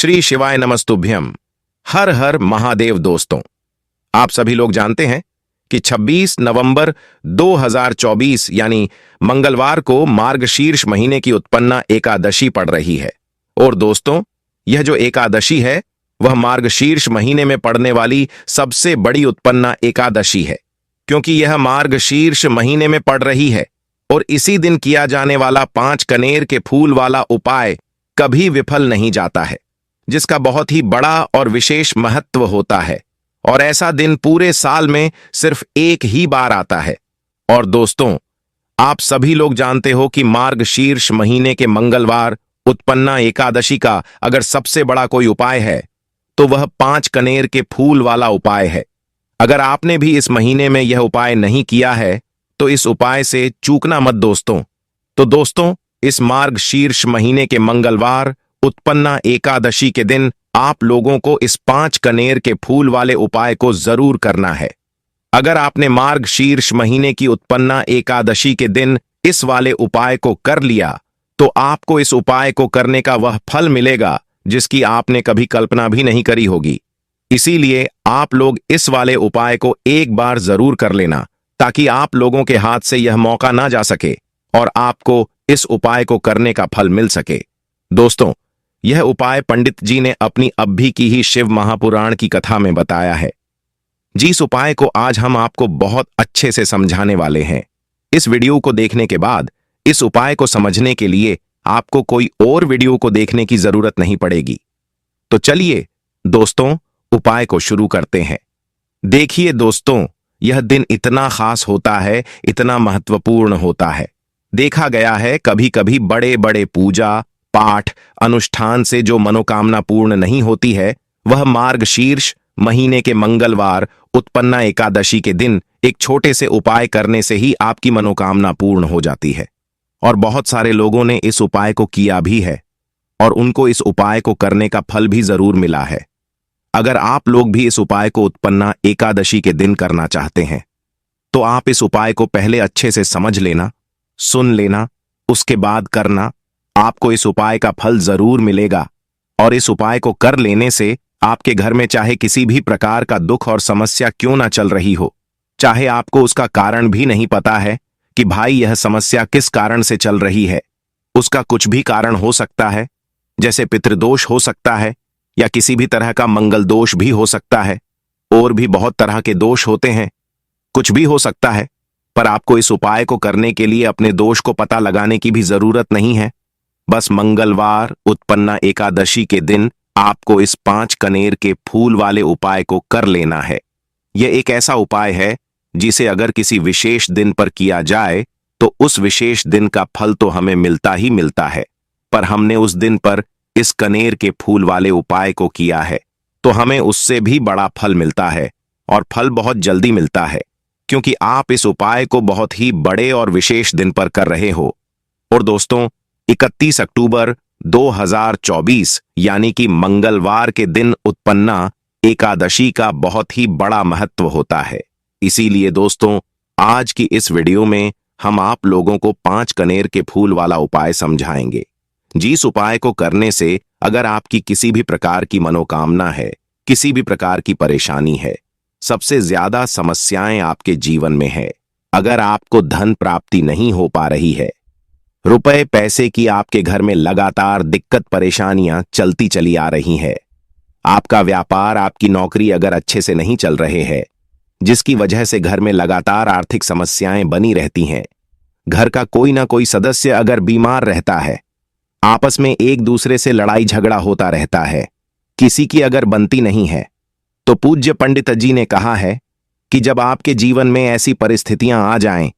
श्री शिवाय नमस्तुभ्यम। हर हर महादेव। दोस्तों, आप सभी लोग जानते हैं कि 26 नवंबर 2024 यानी मंगलवार को मार्गशीर्ष महीने की उत्पन्ना एकादशी पड़ रही है। और दोस्तों, यह जो एकादशी है वह मार्गशीर्ष महीने में पड़ने वाली सबसे बड़ी उत्पन्ना एकादशी है, क्योंकि यह मार्गशीर्ष महीने में पड़ रही है और इसी दिन किया जाने वाला 5 कनेर के फूल वाला उपाय कभी विफल नहीं जाता है, जिसका बहुत ही बड़ा और विशेष महत्व होता है। और ऐसा दिन पूरे साल में सिर्फ एक ही बार आता है। और दोस्तों, आप सभी लोग जानते हो कि मार्गशीर्ष महीने के मंगलवार उत्पन्ना एकादशी का अगर सबसे बड़ा कोई उपाय है तो वह 5 कनेर के फूल वाला उपाय है। अगर आपने भी इस महीने में यह उपाय नहीं किया है तो इस उपाय से चूकना मत दोस्तों। तो दोस्तों, इस मार्गशीर्ष महीने के मंगलवार उत्पन्ना एकादशी के दिन आप लोगों को इस 5 कनेर के फूल वाले उपाय को जरूर करना है। अगर आपने मार्गशीर्ष महीने की उत्पन्ना एकादशी के दिन इस वाले उपाय को कर लिया तो आपको इस उपाय को करने का वह फल मिलेगा जिसकी आपने कभी कल्पना भी नहीं करी होगी। इसीलिए आप लोग इस वाले उपाय को एक बार जरूर कर लेना, ताकि आप लोगों के हाथ से यह मौका ना जा सके और आपको इस उपाय को करने का फल मिल सके। दोस्तों, यह उपाय पंडित जी ने अपनी अभी की ही शिव महापुराण की कथा में बताया है। जिस उपाय को आज हम आपको बहुत अच्छे से समझाने वाले हैं। इस वीडियो को देखने के बाद इस उपाय को समझने के लिए आपको कोई और वीडियो को देखने की जरूरत नहीं पड़ेगी। तो चलिए दोस्तों, उपाय को शुरू करते हैं। देखिए दोस्तों, यह दिन इतना खास होता है, इतना महत्वपूर्ण होता है। देखा गया है कभी कभी बड़े बड़े पूजा पाठ अनुष्ठान से जो मनोकामना पूर्ण नहीं होती है, वह मार्गशीर्ष महीने के मंगलवार उत्पन्ना एकादशी के दिन एक छोटे से उपाय करने से ही आपकी मनोकामना पूर्ण हो जाती है। और बहुत सारे लोगों ने इस उपाय को किया भी है और उनको इस उपाय को करने का फल भी जरूर मिला है। अगर आप लोग भी इस उपाय को उत्पन्ना एकादशी के दिन करना चाहते हैं तो आप इस उपाय को पहले अच्छे से समझ लेना, सुन लेना, उसके बाद करना। आपको इस उपाय का फल जरूर मिलेगा। और इस उपाय को कर लेने से आपके घर में चाहे किसी भी प्रकार का दुख और समस्या क्यों ना चल रही हो, चाहे आपको उसका कारण भी नहीं पता है कि भाई यह समस्या किस कारण से चल रही है, उसका कुछ भी कारण हो सकता है, जैसे पितृदोष हो सकता है या किसी भी तरह का मंगल दोष भी हो सकता है। और भी बहुत तरह के दोष होते हैं, कुछ भी हो सकता है। पर आपको इस उपाय को करने के लिए अपने दोष को पता लगाने की भी जरूरत नहीं है। बस मंगलवार उत्पन्ना एकादशी के दिन आपको इस 5 कनेर के फूल वाले उपाय को कर लेना है। यह एक ऐसा उपाय है जिसे अगर किसी विशेष दिन पर किया जाए तो उस विशेष दिन का फल तो हमें मिलता ही मिलता है, पर हमने उस दिन पर इस कनेर के फूल वाले उपाय को किया है तो हमें उससे भी बड़ा फल मिलता है। और फल बहुत जल्दी मिलता है, क्योंकि आप इस उपाय को बहुत ही बड़े और विशेष दिन पर कर रहे हो। और दोस्तों, 31 अक्टूबर 2024 यानी कि मंगलवार के दिन उत्पन्ना एकादशी का बहुत ही बड़ा महत्व होता है। इसीलिए दोस्तों, आज की इस वीडियो में हम आप लोगों को 5 कनेर के फूल वाला उपाय समझाएंगे। जिस उपाय को करने से अगर आपकी किसी भी प्रकार की मनोकामना है, किसी भी प्रकार की परेशानी है, सबसे ज्यादा समस्याएं आपके जीवन में है, अगर आपको धन प्राप्ति नहीं हो पा रही है, रुपए पैसे की आपके घर में लगातार दिक्कत परेशानियां चलती चली आ रही है, आपका व्यापार आपकी नौकरी अगर अच्छे से नहीं चल रहे हैं, जिसकी वजह से घर में लगातार आर्थिक समस्याएं बनी रहती हैं, घर का कोई ना कोई सदस्य अगर बीमार रहता है, आपस में एक दूसरे से लड़ाई झगड़ा होता रहता है, किसी की अगर बनती नहीं है, तो पूज्य पंडित जी ने कहा है कि जब आपके जीवन में ऐसी परिस्थितियां आ जाएं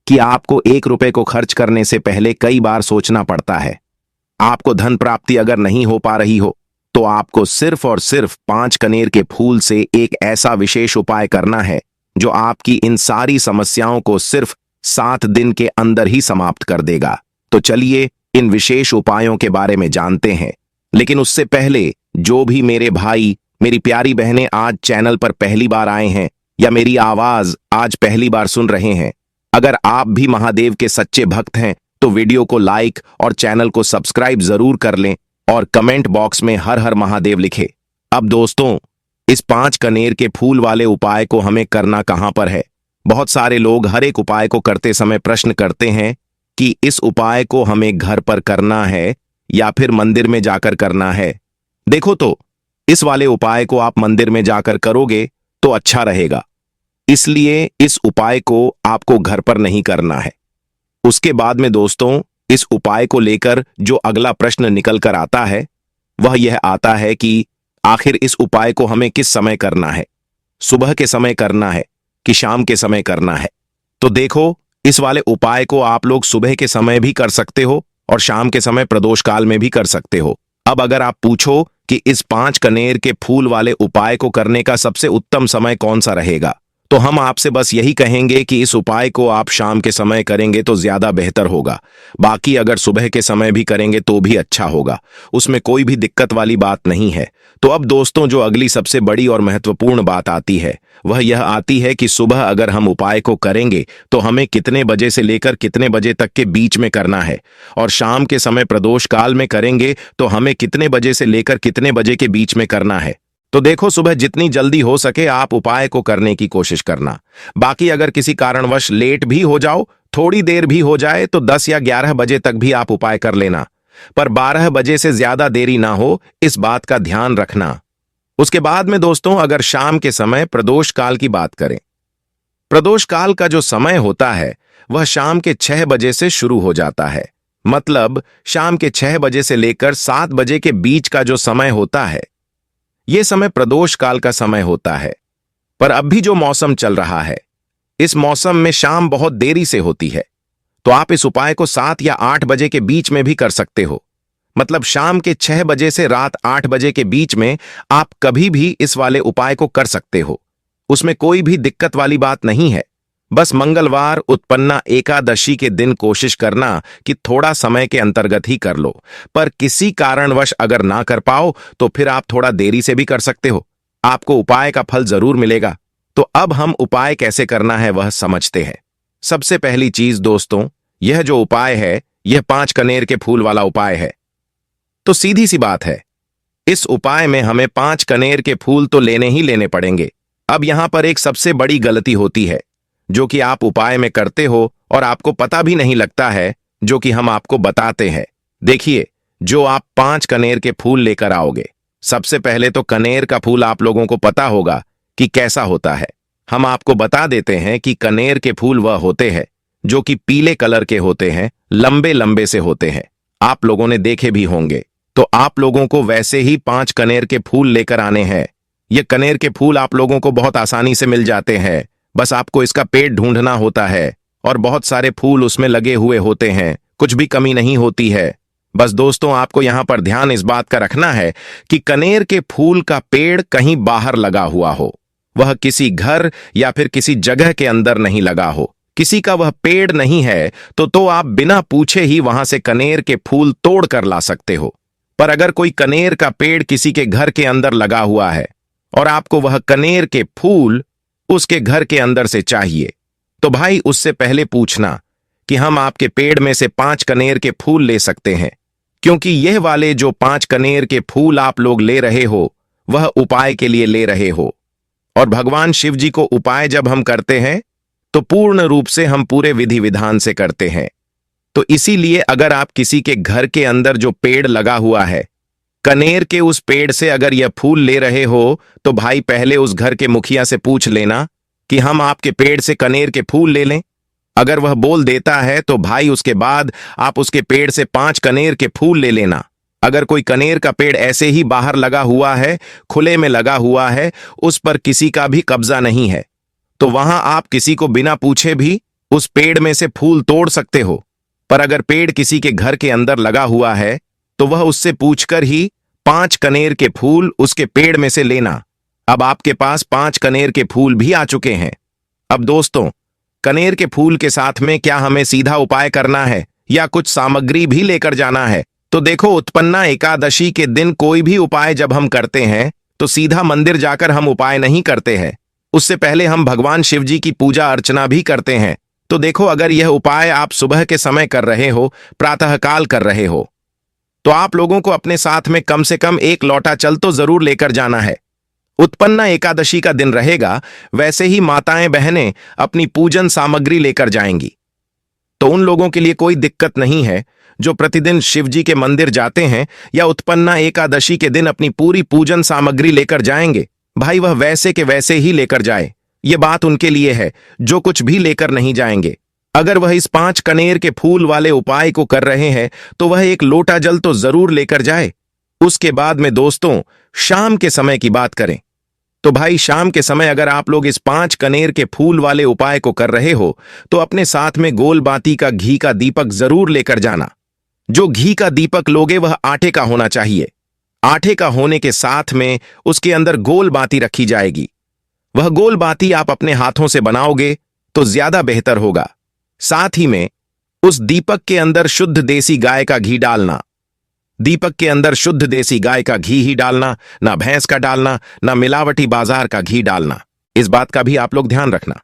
कि आपको 1 रुपए को खर्च करने से पहले कई बार सोचना पड़ता है, आपको धन प्राप्ति अगर नहीं हो पा रही हो, तो आपको सिर्फ और सिर्फ 5 कनेर के फूल से एक ऐसा विशेष उपाय करना है जो आपकी इन सारी समस्याओं को सिर्फ 7 दिन के अंदर ही समाप्त कर देगा। तो चलिए इन विशेष उपायों के बारे में जानते हैं। लेकिन उससे पहले जो भी मेरे भाई मेरी प्यारी बहनें आज चैनल पर पहली बार आए हैं या मेरी आवाज आज पहली बार सुन रहे हैं, अगर आप भी महादेव के सच्चे भक्त हैं तो वीडियो को लाइक और चैनल को सब्सक्राइब जरूर कर लें, और कमेंट बॉक्स में हर हर महादेव लिखे। अब दोस्तों, इस 5 कनेर के फूल वाले उपाय को हमें करना कहां पर है? बहुत सारे लोग हर एक उपाय को करते समय प्रश्न करते हैं कि इस उपाय को हमें घर पर करना है या फिर मंदिर में जाकर करना है। देखो तो, इस वाले उपाय को आप मंदिर में जाकर करोगे तो अच्छा रहेगा, इसलिए इस उपाय को आपको घर पर नहीं करना है। उसके बाद में दोस्तों, इस उपाय को लेकर जो अगला प्रश्न निकल कर आता है वह यह आता है कि आखिर इस उपाय को हमें किस समय करना है? सुबह के समय करना है कि शाम के समय करना है? तो देखो, इस वाले उपाय को आप लोग सुबह के समय भी कर सकते हो और शाम के समय प्रदोष काल में भी कर सकते हो। अब अगर आप पूछो कि इस 5 कनेर के फूल वाले उपाय को करने का सबसे उत्तम समय कौन सा रहेगा, तो हम आपसे बस यही कहेंगे कि इस उपाय को आप शाम के समय करेंगे तो ज्यादा बेहतर होगा। बाकी अगर सुबह के समय भी करेंगे तो भी अच्छा होगा, उसमें कोई भी दिक्कत वाली बात नहीं है। तो अब दोस्तों, जो अगली सबसे बड़ी और महत्वपूर्ण बात आती है वह यह आती है कि सुबह अगर हम उपाय को करेंगे तो हमें कितने बजे से लेकर कितने बजे तक के बीच में करना है, और शाम के समय प्रदोष काल में करेंगे तो हमें कितने बजे से लेकर कितने बजे के बीच में करना है। तो देखो, सुबह जितनी जल्दी हो सके आप उपाय को करने की कोशिश करना। बाकी अगर किसी कारणवश लेट भी हो जाओ, थोड़ी देर भी हो जाए, तो 10 या 11 बजे तक भी आप उपाय कर लेना, पर 12 बजे से ज्यादा देरी ना हो, इस बात का ध्यान रखना। उसके बाद में दोस्तों, अगर शाम के समय प्रदोष काल की बात करें, प्रदोष काल का जो समय होता है वह शाम के 6 बजे से शुरू हो जाता है। मतलब शाम के 6 बजे से लेकर 7 बजे के बीच का जो समय होता है, यह समय प्रदोष काल का समय होता है। पर अब भी जो मौसम चल रहा है, इस मौसम में शाम बहुत देरी से होती है, तो आप इस उपाय को 7 या 8 बजे के बीच में भी कर सकते हो। मतलब शाम के 6 बजे से रात 8 बजे के बीच में आप कभी भी इस वाले उपाय को कर सकते हो, उसमें कोई भी दिक्कत वाली बात नहीं है। बस मंगलवार उत्पन्ना एकादशी के दिन कोशिश करना कि थोड़ा समय के अंतर्गत ही कर लो, पर किसी कारणवश अगर ना कर पाओ तो फिर आप थोड़ा देरी से भी कर सकते हो, आपको उपाय का फल जरूर मिलेगा। तो अब हम उपाय कैसे करना है वह समझते हैं। सबसे पहली चीज दोस्तों, यह जो उपाय है यह 5 कनेर के फूल वाला उपाय है। तो सीधी सी बात है, इस उपाय में हमें 5 कनेर के फूल तो लेने ही लेने पड़ेंगे। अब यहां पर एक सबसे बड़ी गलती होती है जो कि आप उपाय में करते हो और आपको पता भी नहीं लगता है, जो कि हम आपको बताते हैं। देखिए, जो आप 5 कनेर के फूल लेकर आओगे, सबसे पहले तो कनेर का फूल आप लोगों को पता होगा कि कैसा होता है। हम आपको बता देते हैं कि कनेर के फूल वह होते हैं जो कि पीले कलर के होते हैं, लंबे लंबे से होते हैं, आप लोगों ने देखे भी होंगे। तो आप लोगों को वैसे ही 5 कनेर के फूल लेकर आने हैं। ये कनेर के फूल आप लोगों को बहुत आसानी से मिल जाते हैं, बस आपको इसका पेड़ ढूंढना होता है, और बहुत सारे फूल उसमें लगे हुए होते हैं, कुछ भी कमी नहीं होती है। बस दोस्तों, आपको यहां पर ध्यान इस बात का रखना है कि कनेर के फूल का पेड़ कहीं बाहर लगा हुआ हो, वह किसी घर या फिर किसी जगह के अंदर नहीं लगा हो। किसी का वह पेड़ नहीं है तो आप बिना पूछे ही वहां से कनेर के फूल तोड़ कर ला सकते हो। पर अगर कोई कनेर का पेड़ किसी के घर के अंदर लगा हुआ है और आपको वह कनेर के फूल उसके घर के अंदर से चाहिए, तो भाई उससे पहले पूछना कि हम आपके पेड़ में से 5 कनेर के फूल ले सकते हैं, क्योंकि यह वाले जो 5 कनेर के फूल आप लोग ले रहे हो वह उपाय के लिए ले रहे हो। और भगवान शिव जी को उपाय जब हम करते हैं तो पूर्ण रूप से हम पूरे विधि विधान से करते हैं। तो इसीलिए अगर आप किसी के घर के अंदर जो पेड़ लगा हुआ है, कनेर के उस पेड़ से अगर यह फूल ले रहे हो, तो भाई पहले उस घर के मुखिया से पूछ लेना कि हम आपके पेड़ से कनेर के फूल ले लें। अगर वह बोल देता है तो भाई उसके बाद आप उसके पेड़ से 5 कनेर के फूल ले लेना। अगर कोई कनेर का पेड़ ऐसे ही बाहर लगा हुआ है, खुले में लगा हुआ है, उस पर किसी का भी कब्जा नहीं है, तो वहां आप किसी को बिना पूछे भी उस पेड़ में से फूल तोड़ सकते हो। पर अगर पेड़ किसी के घर के अंदर लगा हुआ है तो वह उससे पूछकर ही 5 कनेर के फूल उसके पेड़ में से लेना। अब आपके पास 5 कनेर के फूल भी आ चुके हैं। अब दोस्तों, कनेर के फूल के साथ में क्या हमें सीधा उपाय करना है या कुछ सामग्री भी लेकर जाना है? तो देखो, उत्पन्ना एकादशी के दिन कोई भी उपाय जब हम करते हैं तो सीधा मंदिर जाकर हम उपाय नहीं करते हैं, उससे पहले हम भगवान शिव जी की पूजा अर्चना भी करते हैं। तो देखो, अगर यह उपाय आप सुबह के समय कर रहे हो, प्रातःकाल कर रहे हो, तो आप लोगों को अपने साथ में कम से कम एक लोटा जल तो जरूर लेकर जाना है। उत्पन्ना एकादशी का दिन रहेगा, वैसे ही माताएं बहनें अपनी पूजन सामग्री लेकर जाएंगी। तो उन लोगों के लिए कोई दिक्कत नहीं है जो प्रतिदिन शिव जी के मंदिर जाते हैं या उत्पन्ना एकादशी के दिन अपनी पूरी पूजन सामग्री लेकर जाएंगे। भाई वह वैसे के वैसे ही लेकर जाए, ये बात उनके लिए है जो कुछ भी लेकर नहीं जाएंगे। अगर वह इस 5 कनेर के फूल वाले उपाय को कर रहे हैं तो वह एक लोटा जल तो जरूर लेकर जाए। उसके बाद में दोस्तों शाम के समय की बात करें तो भाई शाम के समय अगर आप लोग इस 5 कनेर के फूल वाले उपाय को कर रहे हो तो अपने साथ में गोल बाती का घी का दीपक जरूर लेकर जाना। जो घी का दीपक लोगे वह आटे का होना चाहिए। आटे का होने के साथ में उसके अंदर गोल बाती रखी जाएगी। वह गोल बाती आप अपने हाथों से बनाओगे तो ज्यादा बेहतर होगा। साथ ही में उस दीपक के अंदर शुद्ध देसी गाय का घी डालना। दीपक के अंदर शुद्ध देसी गाय का घी ही डालना, ना भैंस का डालना, ना मिलावटी बाजार का घी डालना। इस बात का भी आप लोग ध्यान रखना।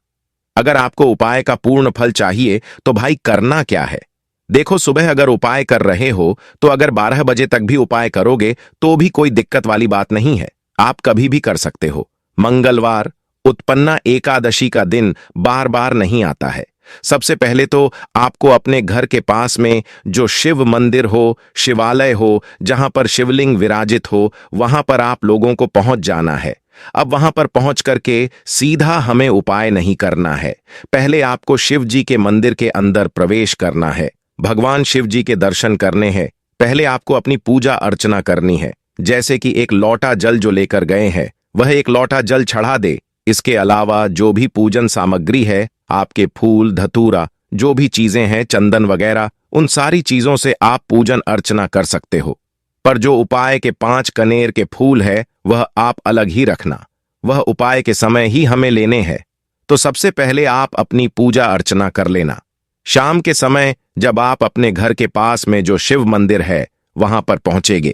अगर आपको उपाय का पूर्ण फल चाहिए तो भाई करना क्या है, देखो सुबह अगर उपाय कर रहे हो तो अगर 12 बजे तक भी उपाय करोगे तो भी कोई दिक्कत वाली बात नहीं है, आप कभी भी कर सकते हो। मंगलवार उत्पन्ना एकादशी का दिन बार बार नहीं आता है। सबसे पहले तो आपको अपने घर के पास में जो शिव मंदिर हो, शिवालय हो, जहां पर शिवलिंग विराजित हो, वहां पर आप लोगों को पहुंच जाना है। अब वहां पर पहुंच करके सीधा हमें उपाय नहीं करना है, पहले आपको शिव जी के मंदिर के अंदर प्रवेश करना है। भगवान शिव जी के दर्शन करने हैं, पहले आपको अपनी पूजा अर्चना करनी है। जैसे कि एक लोटा जल जो लेकर गए हैं वह एक लोटा जल चढ़ा दे। इसके अलावा जो भी पूजन सामग्री है, आपके फूल धतूरा जो भी चीजें हैं, चंदन वगैरह, उन सारी चीजों से आप पूजन अर्चना कर सकते हो। पर जो उपाय के 5 कनेर के फूल है वह आप अलग ही रखना, वह उपाय के समय ही हमें लेने हैं। तो सबसे पहले आप अपनी पूजा अर्चना कर लेना। शाम के समय जब आप अपने घर के पास में जो शिव मंदिर है वहां पर पहुंचेंगे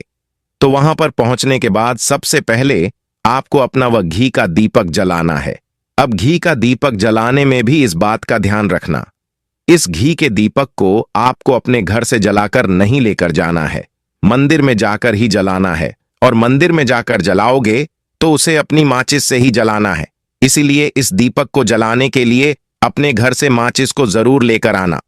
तो वहां पर पहुंचने के बाद सबसे पहले आपको अपना वह घी का दीपक जलाना है। अब घी का दीपक जलाने में भी इस बात का ध्यान रखना, इस घी के दीपक को आपको अपने घर से जलाकर नहीं लेकर जाना है, मंदिर में जाकर ही जलाना है। और मंदिर में जाकर जलाओगे तो उसे अपनी माचिस से ही जलाना है। इसीलिए इस दीपक को जलाने के लिए अपने घर से माचिस को जरूर लेकर आना।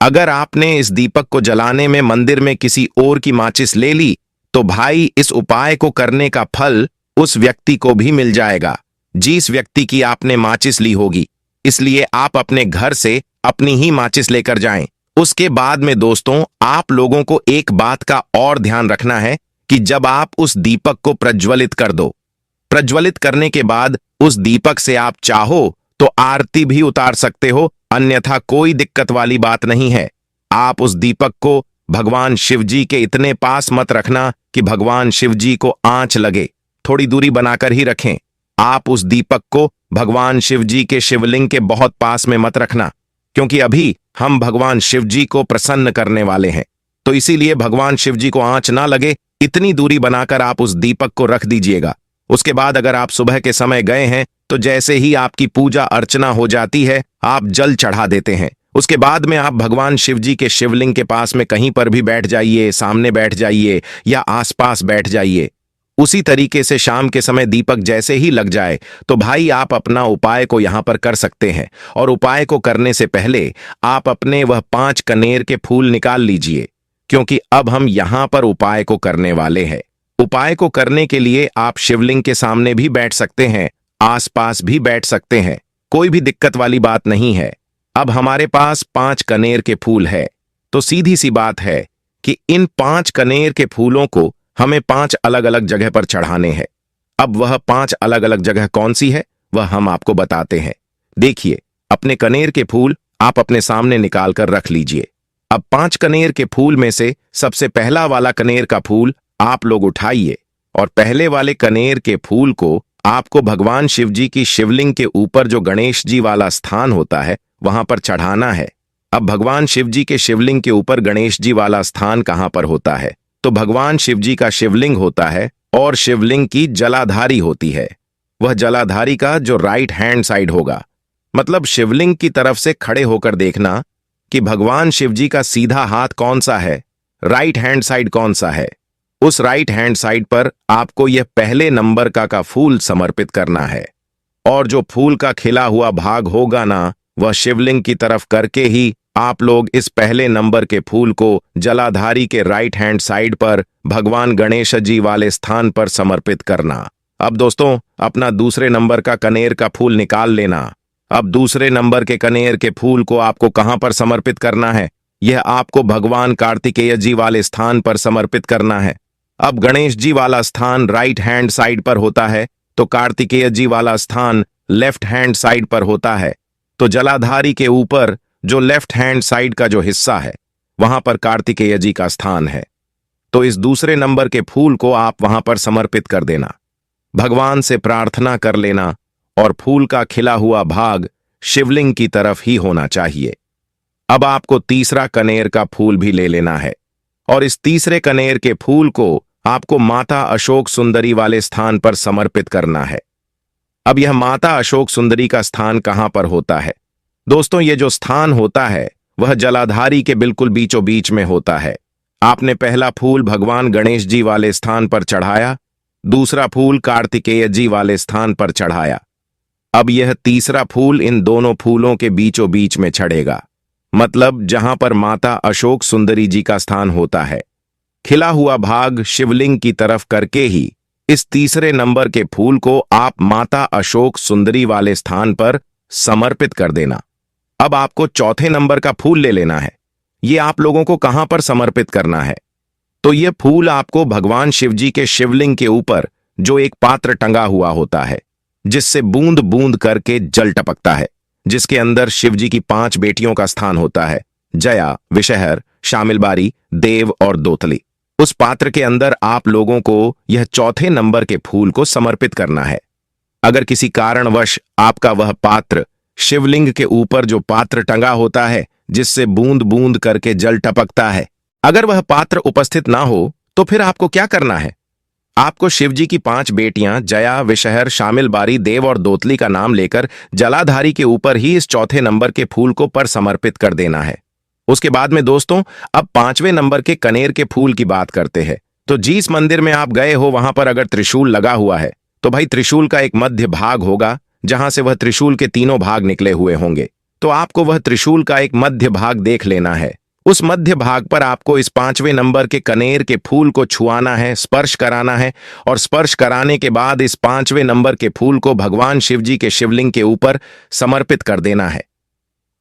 अगर आपने इस दीपक को जलाने में मंदिर में किसी और की माचिस ले ली तो भाई इस उपाय को करने का फल उस व्यक्ति को भी मिल जाएगा जिस व्यक्ति की आपने माचिस ली होगी। इसलिए आप अपने घर से अपनी ही माचिस लेकर जाएं। उसके बाद में दोस्तों आप लोगों को एक बात का और ध्यान रखना है कि जब आप उस दीपक को प्रज्वलित कर दो, प्रज्वलित करने के बाद उस दीपक से आप चाहो तो आरती भी उतार सकते हो, अन्यथा कोई दिक्कत वाली बात नहीं है। आप उस दीपक को भगवान शिव जी के इतने पास मत रखना कि भगवान शिव जी को आंच लगे, थोड़ी दूरी बनाकर ही रखें। आप उस दीपक को भगवान शिव जी के शिवलिंग के बहुत पास में मत रखना, क्योंकि अभी हम भगवान शिव जी को प्रसन्न करने वाले हैं। तो इसीलिए भगवान शिव जी को आंच ना लगे, इतनी दूरी बनाकर आप उस दीपक को रख दीजिएगा। उसके बाद अगर आप सुबह के समय गए हैं तो जैसे ही आपकी पूजा अर्चना हो जाती है आप जल चढ़ा देते हैं। उसके बाद में आप भगवान शिव जी के शिवलिंग के पास में कहीं पर भी बैठ जाइए, सामने बैठ जाइए या आसपास बैठ जाइए। उसी तरीके से शाम के समय दीपक जैसे ही लग जाए तो भाई आप अपना उपाय को यहां पर कर सकते हैं। और उपाय को करने से पहले आप अपने वह 5 कनेर के फूल निकाल लीजिए, क्योंकि अब हम यहां पर उपाय को करने वाले हैं। उपाय को करने के लिए आप शिवलिंग के सामने भी बैठ सकते हैं, आसपास भी बैठ सकते हैं, कोई भी दिक्कत वाली बात नहीं है। अब हमारे पास 5 कनेर के फूल है, तो सीधी सी बात है कि इन 5 कनेर के फूलों को हमें 5 अलग अलग जगह पर चढ़ाने हैं। अब वह 5 अलग अलग जगह कौन सी है वह हम आपको बताते हैं। देखिए, अपने कनेर के फूल आप अपने सामने निकाल कर रख लीजिए। अब 5 कनेर के फूल में से सबसे पहला वाला कनेर का फूल आप लोग उठाइए और पहले वाले कनेर के फूल को आपको भगवान शिव जी की शिवलिंग के ऊपर जो गणेश जी वाला स्थान होता है वहां पर चढ़ाना है। अब भगवान शिव जी के शिवलिंग के ऊपर गणेश जी वाला स्थान कहां पर होता है, तो भगवान शिव जी का शिवलिंग होता है और शिवलिंग की जलाधारी होती है। वह जलाधारी का जो राइट हैंड साइड होगा, मतलब शिवलिंग की तरफ से खड़े होकर देखना कि भगवान शिव जी का सीधा हाथ कौन सा है, राइट हैंड साइड कौन सा है? उस राइट हैंड साइड पर आपको यह पहले नंबर का फूल समर्पित करना है और जो फूल का खिला हुआ भाग होगा ना, वह शिवलिंग की तरफ करके ही आप लोग इस पहले नंबर के फूल को जलाधारी के राइट हैंड साइड पर भगवान गणेश जी वाले स्थान पर समर्पित करना। अब दोस्तों, अपना दूसरे नंबर का कनेर का फूल निकाल लेना। अब दूसरे नंबर के कनेर के फूल को आपको कहां पर समर्पित करना है? यह आपको भगवान कार्तिकेय जी वाले स्थान पर समर्पित करना है। अब गणेश जी वाला स्थान राइट हैंड साइड पर होता है, तो कार्तिकेय जी वाला स्थान लेफ्ट हैंड साइड पर होता है। तो जलाधारी के ऊपर जो लेफ्ट हैंड साइड का जो हिस्सा है, वहां पर कार्तिकेय जी का स्थान है। तो इस दूसरे नंबर के फूल को आप वहां पर समर्पित कर देना, भगवान से प्रार्थना कर लेना और फूल का खिला हुआ भाग शिवलिंग की तरफ ही होना चाहिए। अब आपको तीसरा कनेर का फूल भी ले लेना है और इस तीसरे कनेर के फूल को आपको माता अशोक सुंदरी वाले स्थान पर समर्पित करना है। अब यह माता अशोक सुंदरी का स्थान कहां पर होता है? दोस्तों, ये जो स्थान होता है वह जलाधारी के बिल्कुल बीचों बीच में होता है। आपने पहला फूल भगवान गणेश जी वाले स्थान पर चढ़ाया, दूसरा फूल कार्तिकेय जी वाले स्थान पर चढ़ाया। अब यह तीसरा फूल इन दोनों फूलों के बीचों बीच में चढ़ेगा, मतलब जहां पर माता अशोक सुंदरी जी का स्थान होता है। खिला हुआ भाग शिवलिंग की तरफ करके ही इस तीसरे नंबर के फूल को आप माता अशोक सुंदरी वाले स्थान पर समर्पित कर देना। अब आपको चौथे नंबर का फूल ले लेना है। ये आप लोगों को कहां पर समर्पित करना है? तो यह फूल आपको भगवान शिव जी के शिवलिंग के ऊपर जो एक पात्र टंगा हुआ होता है, जिससे बूंद बूंद करके जल टपकता है, जिसके अंदर शिव जी की 5 बेटियों का स्थान होता है, जया, विषहर, शामिलबारी, देव और दोतली। उस पात्र के अंदर आप लोगों को यह चौथे नंबर के फूल को समर्पित करना है। अगर किसी कारणवश आपका वह पात्र शिवलिंग के ऊपर जो पात्र टंगा होता है, जिससे बूंद बूंद करके जल टपकता है, अगर वह पात्र उपस्थित ना हो, तो फिर आपको क्या करना है? आपको शिव जी की 5 बेटियां जया, विषहर, शामिलबारी, देव और दोतली का नाम लेकर जलाधारी के ऊपर ही इस चौथे नंबर के फूल को पर समर्पित कर देना है। उसके बाद में दोस्तों, अब 5वें नंबर के कनेर के फूल की बात करते हैं। तो जिस मंदिर में आप गए हो वहां पर अगर त्रिशूल लगा हुआ है, तो भाई त्रिशूल का एक मध्य भाग होगा जहां से वह त्रिशूल के तीनों भाग निकले हुए होंगे। तो आपको वह त्रिशूल का एक मध्य भाग देख लेना है। उस मध्य भाग पर आपको इस 5वें नंबर के कनेर के फूल को छुआना है, स्पर्श कराना है और स्पर्श कराने के बाद इस 5वें नंबर के फूल को भगवान शिव जी के शिवलिंग के ऊपर समर्पित कर देना है।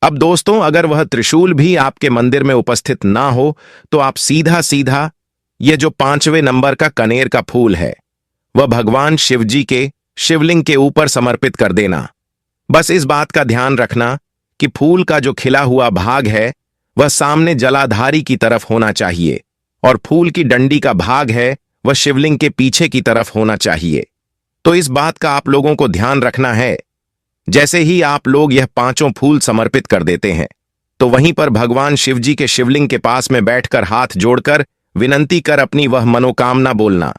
अब दोस्तों, अगर वह त्रिशूल भी आपके मंदिर में उपस्थित ना हो, तो आप सीधा सीधा यह जो 5वें नंबर का कनेर का फूल है, वह भगवान शिव जी के शिवलिंग के ऊपर समर्पित कर देना। बस इस बात का ध्यान रखना कि फूल का जो खिला हुआ भाग है वह सामने जलाधारी की तरफ होना चाहिए और फूल की डंडी का भाग है वह शिवलिंग के पीछे की तरफ होना चाहिए। तो इस बात का आप लोगों को ध्यान रखना है। जैसे ही आप लोग यह 5 फूल समर्पित कर देते हैं, तो वहीं पर भगवान शिव जी के शिवलिंग के पास में बैठकर हाथ जोड़कर विनंती कर अपनी वह मनोकामना बोलना,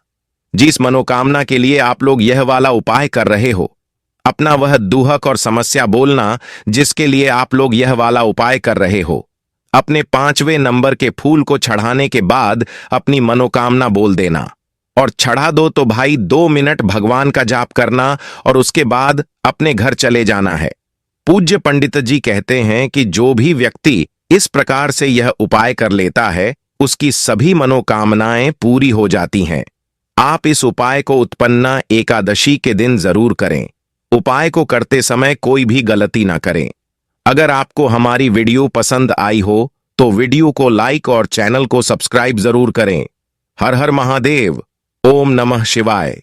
जिस मनोकामना के लिए आप लोग यह वाला उपाय कर रहे हो। अपना वह दुहक और समस्या बोलना जिसके लिए आप लोग यह वाला उपाय कर रहे हो। अपने 5वें नंबर के फूल को चढ़ाने के बाद अपनी मनोकामना बोल देना और चढ़ा दो तो भाई 2 मिनट भगवान का जाप करना और उसके बाद अपने घर चले जाना है। पूज्य पंडित जी कहते हैं कि जो भी व्यक्ति इस प्रकार से यह उपाय कर लेता है, उसकी सभी मनोकामनाएं पूरी हो जाती हैं। आप इस उपाय को उत्पन्ना एकादशी के दिन जरूर करें। उपाय को करते समय कोई भी गलती ना करें। अगर आपको हमारी वीडियो पसंद आई हो तो वीडियो को लाइक और चैनल को सब्सक्राइब जरूर करें। हर हर महादेव। ओम नमः शिवाय।